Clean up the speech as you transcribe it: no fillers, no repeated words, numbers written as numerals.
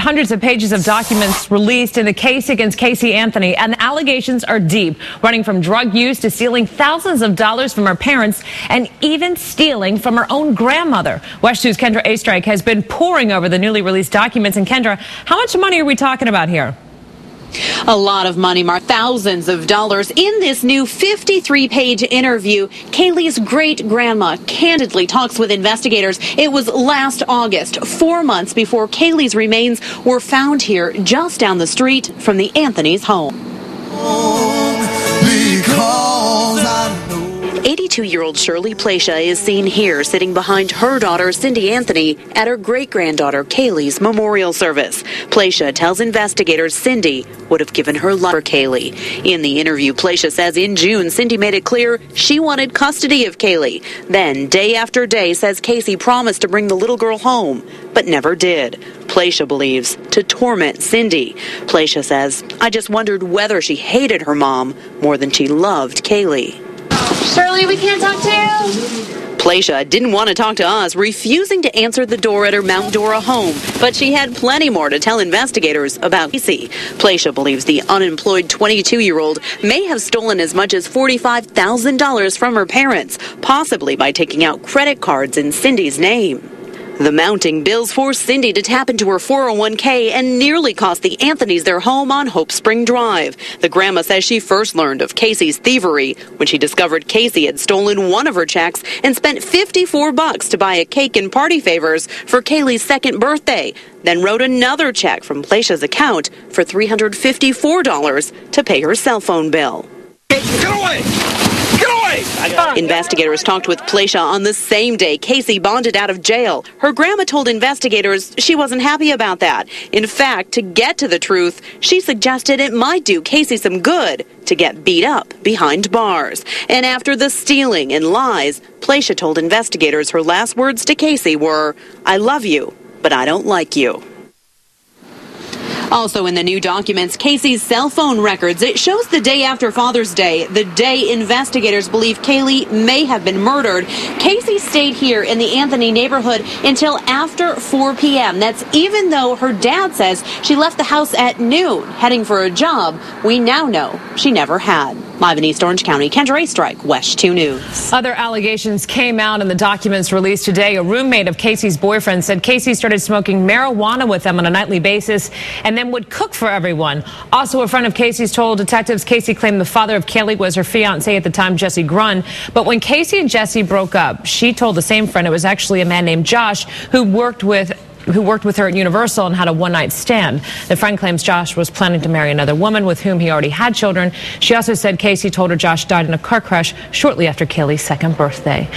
hundreds of pages of documents released in the case against Casey Anthony, and the allegations are deep, running from drug use to stealing thousands of dollars from her parents and even stealing from her own grandmother. WESH 2's Kendra A. has been poring over the newly released documents. And Kendra, how much money are we talking about here? A lot of money, Mark, thousands of dollars. In this new 53-page interview, Kaylee's great-grandma candidly talks with investigators. It was last August, 4 months before Kaylee's remains were found here just down the street from the Anthony's home. 82-year-old Shirley Placia is seen here sitting behind her daughter, Cindy Anthony, at her great-granddaughter Kaylee's memorial service. Placia tells investigators Cindy would have given her life for Kaylee. In the interview, Placia says in June, Cindy made it clear she wanted custody of Kaylee. Then, day after day, says Casey promised to bring the little girl home, but never did. Placia believes to torment Cindy. Placia says, "I just wondered whether she hated her mom more than she loved Kaylee." Shirley, we can't talk to you. Placia didn't want to talk to us, refusing to answer the door at her Mount Dora home, but she had plenty more to tell investigators about Casey. Placia believes the unemployed 22-year-old may have stolen as much as $45,000 from her parents, possibly by taking out credit cards in Cindy's name. The mounting bills forced Cindy to tap into her 401k and nearly cost the Anthonys their home on Hope Spring Drive. The grandma says she first learned of Casey's thievery when she discovered Casey had stolen one of her checks and spent $54 to buy a cake and party favors for Kaylee's second birthday, then wrote another check from Placia's account for $354 to pay her cell phone bill. Get away! Get away! Investigators talked with Placia on the same day Casey bonded out of jail. Her grandma told investigators she wasn't happy about that. In fact, to get to the truth, she suggested it might do Casey some good to get beat up behind bars. And after the stealing and lies, Placia told investigators her last words to Casey were, "I love you, but I don't like you." Also in the new documents, Casey's cell phone records. It shows the day after Father's Day, the day investigators believe Kaylee may have been murdered. Casey stayed here in the Anthony neighborhood until after 4 p.m. That's even though her dad says she left the house at noon, heading for a job we now know she never had. Live in East Orange County, Kendra A. WESH 2 News. Other allegations came out in the documents released today. A roommate of Casey's boyfriend said Casey started smoking marijuana with them on a nightly basis and then would cook for everyone. Also, a friend of Casey's told detectives Casey claimed the father of Kaylee was her fiancé at the time, Jesse Grunn. But when Casey and Jesse broke up, she told the same friend it was actually a man named Josh who worked with her at Universal and had a one-night stand. The friend claims Josh was planning to marry another woman with whom he already had children. She also said Casey told her Josh died in a car crash shortly after Kaylee's second birthday.